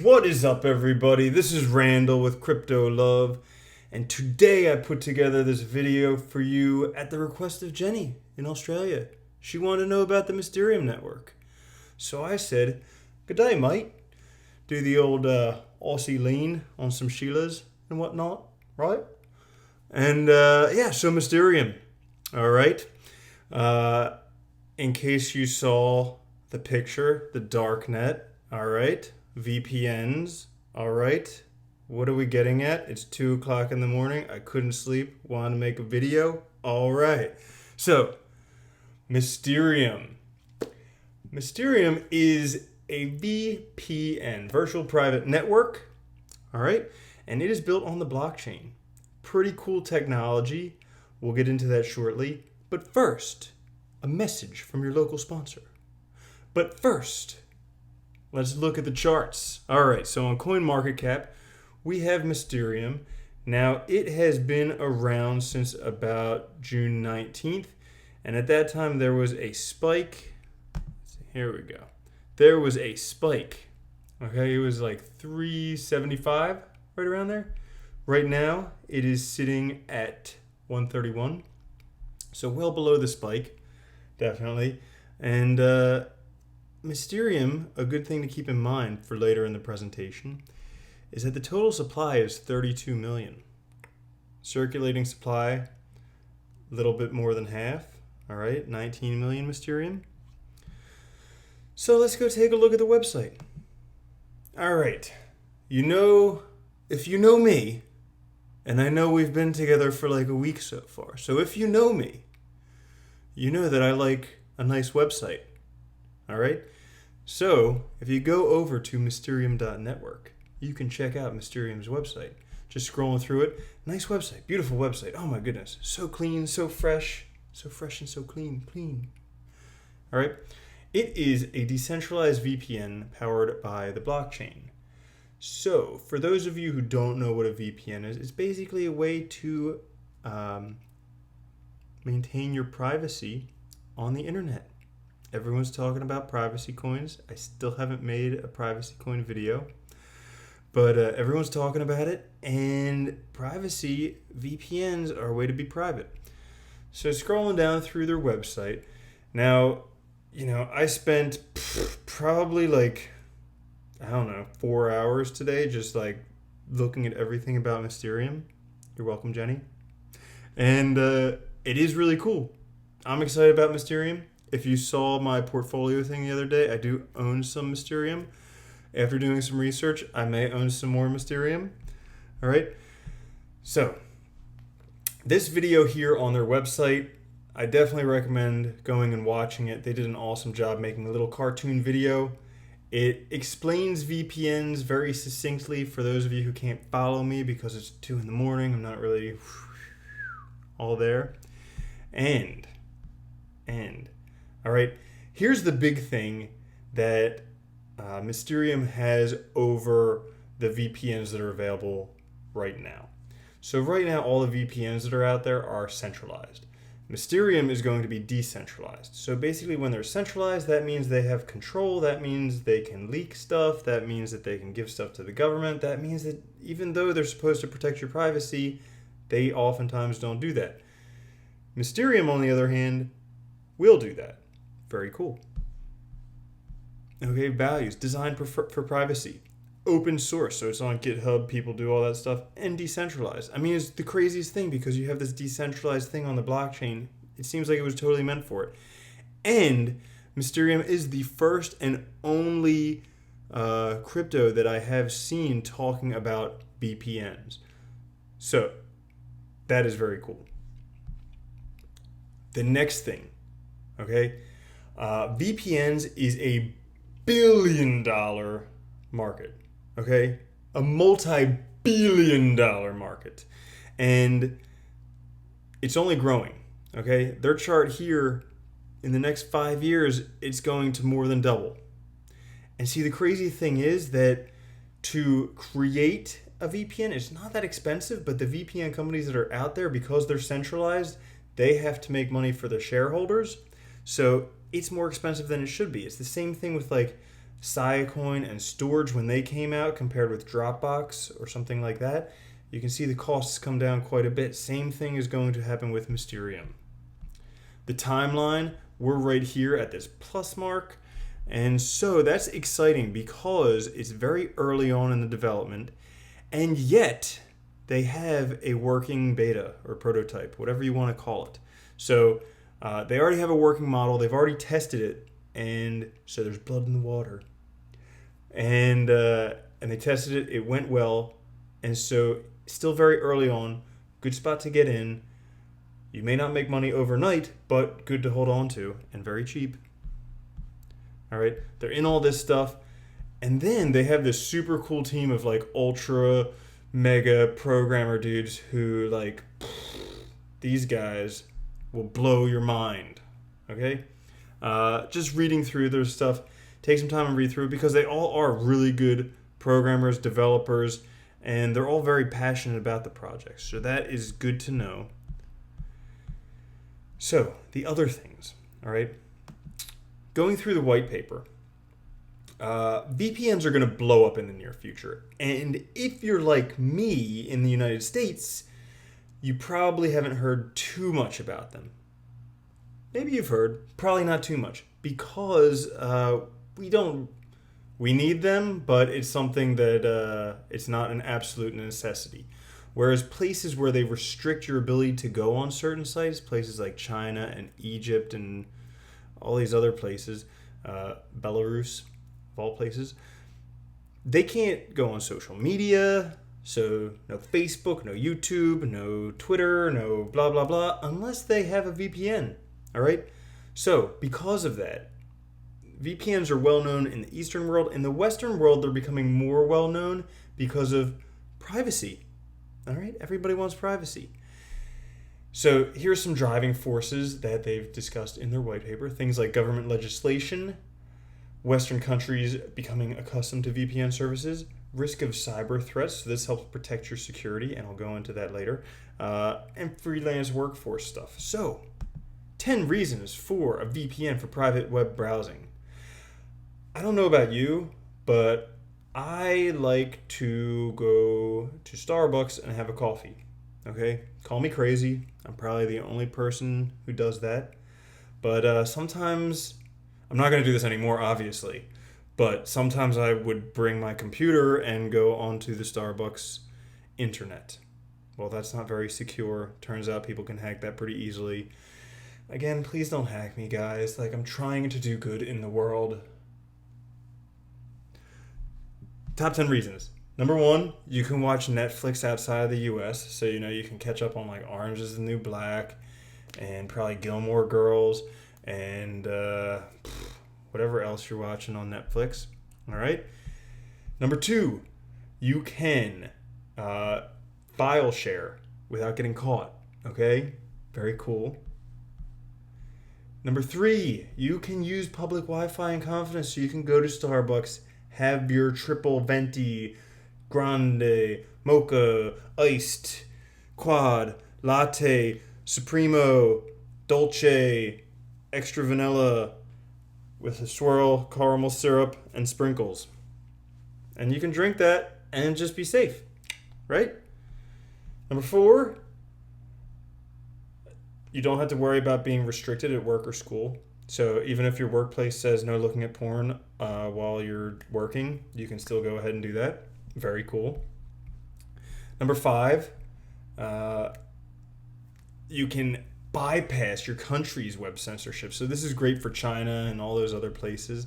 What is up, everybody? This is Randall with Crypto Love, and today I put together this video for you at the request of Jenny in Australia. She wanted to know about the Mysterium network. So I said, "Good day, mate." Do the old Aussie lean on some Sheilas and whatnot, right? And so Mysterium. All right. In case you saw the picture, the Darknet. All right. VPNs. All right. What are we getting at? It's 2 o'clock in the morning. I couldn't sleep. Wanted to make a video. All right. So, Mysterium. Mysterium is a VPN, virtual private network. All right. And it is built on the blockchain. Pretty cool technology. We'll get into that shortly. But first, a message from your local sponsor. But first, let's look at the charts. All right, so on CoinMarketCap, we have Mysterium. Now, it has been around since about June 19th, and at that time there was a spike. Here we go. There was a spike. Okay, it was like 375, right around there. Right now, it is sitting at 131, so well below the spike, definitely. And Mysterium, a good thing to keep in mind for later in the presentation, is that the total supply is 32 million. Circulating supply, a little bit more than half. All right, 19 million Mysterium. So let's go take a look at the website. All right, if you know me, and I know we've been together for like a week so far, so if you know me, you know that I like a nice website. All right? So, if you go over to Mysterium.network, you can check out Mysterium's website. Just scrolling through it. Nice website. Beautiful website. Oh my goodness. So clean, so fresh. So fresh and so clean. All right? It is a decentralized VPN powered by the blockchain. So, for those of you who don't know what a VPN is, it's basically a way to maintain your privacy on the internet. Everyone's talking about privacy coins. I still haven't made a privacy coin video, but everyone's talking about it, and privacy VPNs are a way to be private. So scrolling down through their website, now, I spent probably 4 hours today just looking at everything about Mysterium. You're welcome, Jenny. And it is really cool. I'm excited about Mysterium. If you saw my portfolio thing the other day, I do own some Mysterium. After doing some research, I may own some more Mysterium. All right. So, this video here on their website, I definitely recommend going and watching it. They did an awesome job making a little cartoon video. It explains VPNs very succinctly for those of you who can't follow me because it's 2 in the morning. I'm not really all there. And all right, here's the big thing that Mysterium has over the VPNs that are available right now. So right now, all the VPNs that are out there are centralized. Mysterium is going to be decentralized. So basically, when they're centralized, that means they have control. That means they can leak stuff. That means that they can give stuff to the government. That means that even though they're supposed to protect your privacy, they oftentimes don't do that. Mysterium, on the other hand, will do that. Very cool. Okay, values. Designed for privacy. Open source, so it's on GitHub, people do all that stuff. And decentralized. I mean, it's the craziest thing because you have this decentralized thing on the blockchain. It seems like it was totally meant for it. And Mysterium is the first and only crypto that I have seen talking about VPNs. So, that is very cool. The next thing, okay? VPNs is a billion-dollar market, okay? A multi-billion-dollar market. And it's only growing, okay? Their chart here, in the next 5 years, it's going to more than double. And see, the crazy thing is that to create a VPN, it's not that expensive, but the VPN companies that are out there, because they're centralized, they have to make money for their shareholders. So it's more expensive than it should be. It's the same thing with Siacoin and Storage when they came out compared with Dropbox or something like that, you can see the costs come down quite a bit. Same thing is going to happen with Mysterium. The timeline, we're right here at this plus mark. And so that's exciting because it's very early on in the development, and yet they have a working beta or prototype, whatever you want to call it. So they already have a working model. They've already tested it, and so there's blood in the water. And they tested it. It went well, and so still very early on. Good spot to get in. You may not make money overnight, but good to hold on to, and very cheap. All right, they're in all this stuff, and then they have this super cool team of like ultra mega programmer dudes who like these guys will blow your mind. Okay, just reading through their stuff, take some time and read through it because they all are really good programmers, developers, and they're all very passionate about the project. So that is good to know. So the other things, all right. Going through the white paper, VPNs are going to blow up in the near future. And if you're like me in the United States, you probably haven't heard too much about them. Maybe you've heard, probably not too much, because we need them, but it's something that it's not an absolute necessity. Whereas places where they restrict your ability to go on certain sites, places like China and Egypt and all these other places, Belarus, of all places, they can't go on social media. So no Facebook, no YouTube, no Twitter, no blah, blah, blah, unless they have a VPN. All right. So because of that, VPNs are well known in the Eastern world. In the Western world, they're becoming more well known because of privacy. All right. Everybody wants privacy. So here's some driving forces that they've discussed in their white paper. Things like government legislation, Western countries becoming accustomed to VPN services, risk of cyber threats, so this helps protect your security, and I'll go into that later, and freelance workforce stuff. So, 10 reasons for a VPN for private web browsing. I don't know about you, but I like to go to Starbucks and have a coffee. Okay, call me crazy. I'm probably the only person who does that. But sometimes, I'm not going to do this anymore, obviously. But sometimes I would bring my computer and go onto the Starbucks internet. Well, that's not very secure. Turns out people can hack that pretty easily. Again, please don't hack me, guys. Like, I'm trying to do good in the world. Top 10 reasons. Number 1, you can watch Netflix outside of the U.S., so you can catch up on like Orange is the New Black and probably Gilmore Girls and whatever else you're watching on Netflix. All right. Number 2, you can file share without getting caught. Okay, very cool. Number 3, you can use public Wi-Fi in confidence, so you can go to Starbucks, have your triple venti, grande, mocha, iced, quad, latte, supremo, dolce, extra vanilla with a swirl, caramel syrup, and sprinkles. And you can drink that and just be safe, right? Number 4, you don't have to worry about being restricted at work or school. So even if your workplace says no looking at porn while you're working, you can still go ahead and do that. Very cool. Number 5, you can bypass your country's web censorship. So this is great for China and all those other places.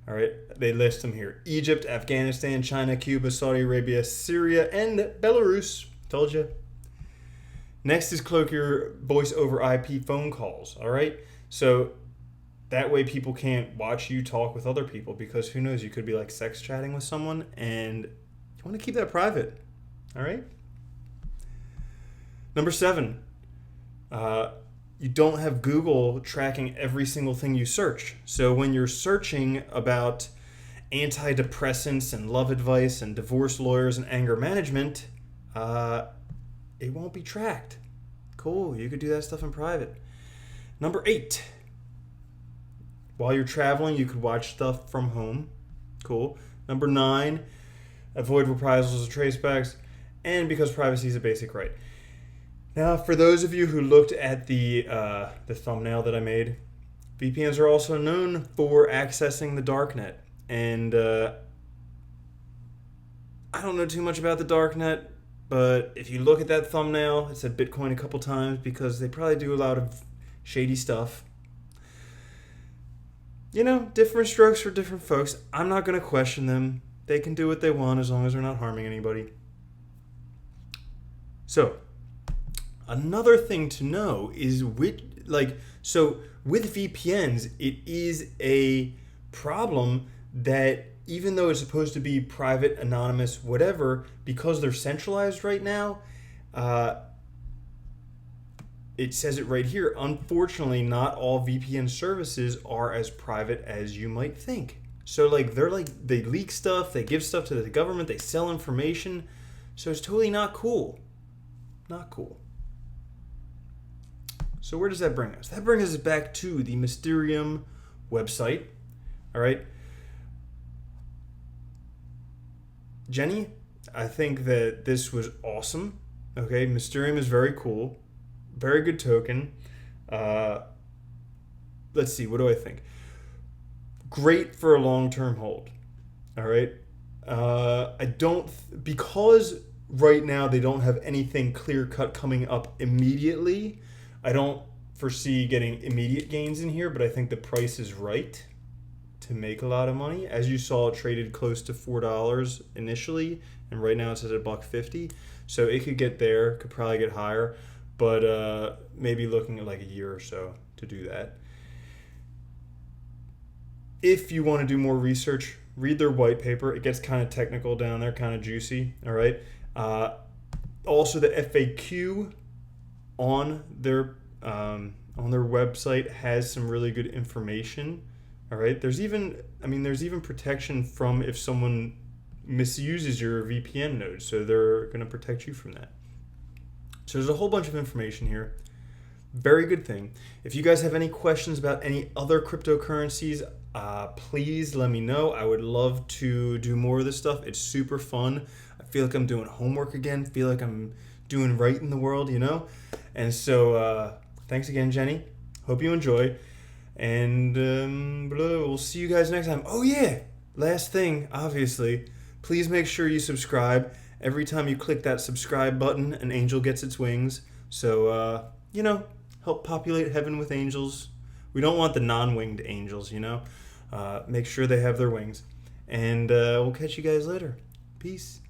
All right, they list them here: Egypt, Afghanistan, China, Cuba, Saudi Arabia, Syria, and Belarus. Told you. Next is cloak your voice over IP phone calls. All right, so that way people can't watch you talk with other people, because who knows, you could be like sex chatting with someone and you want to keep that private. All right. Number 7, you don't have Google tracking every single thing you search. So when you're searching about antidepressants and love advice and divorce lawyers and anger management, it won't be tracked. Cool, you could do that stuff in private. Number 8, while you're traveling, you could watch stuff from home. Cool. Number 9, avoid reprisals or tracebacks, and because privacy is a basic right. Now, for those of you who looked at the thumbnail that I made, VPNs are also known for accessing the Darknet. And I don't know too much about the Darknet, but if you look at that thumbnail, it said Bitcoin a couple times because they probably do a lot of shady stuff. You know, different strokes for different folks. I'm not going to question them. They can do what they want as long as they're not harming anybody. So, another thing to know is with VPNs, it is a problem that even though it's supposed to be private, anonymous, whatever, because they're centralized right now, it says it right here. Unfortunately, not all VPN services are as private as you might think. So they leak stuff, they give stuff to the government, they sell information. So it's totally not cool. Not cool. So where does that bring us? That brings us back to the Mysterium website. All right. Jenny, I think that this was awesome. Okay, Mysterium is very cool. Very good token. Let's see, what do I think? Great for a long-term hold. All right. Because right now they don't have anything clear-cut coming up immediately, I don't foresee getting immediate gains in here, but I think the price is right to make a lot of money. As you saw, it traded close to $4 initially, and right now it's at $1.50. So it could get there, could probably get higher, but maybe looking at like a year or so to do that. If you want to do more research, read their white paper. It gets kind of technical down there, kind of juicy. All right. Also, the FAQ on their website has some really good information. All right. There's even protection from if someone misuses your VPN node, so they're going to protect you from that. So there's a whole bunch of information here. Very good thing. If you guys have any questions about any other cryptocurrencies, please let me know. I would love to do more of this stuff. It's super fun. I feel like I'm doing homework again. Feel like I'm doing right in the world, you know? And so thanks again, Jenny. Hope you enjoy. And we'll see you guys next time. Oh, yeah. Last thing, obviously, please make sure you subscribe. Every time you click that subscribe button, an angel gets its wings. So, help populate heaven with angels. We don't want the non-winged angels, Make sure they have their wings. And we'll catch you guys later. Peace.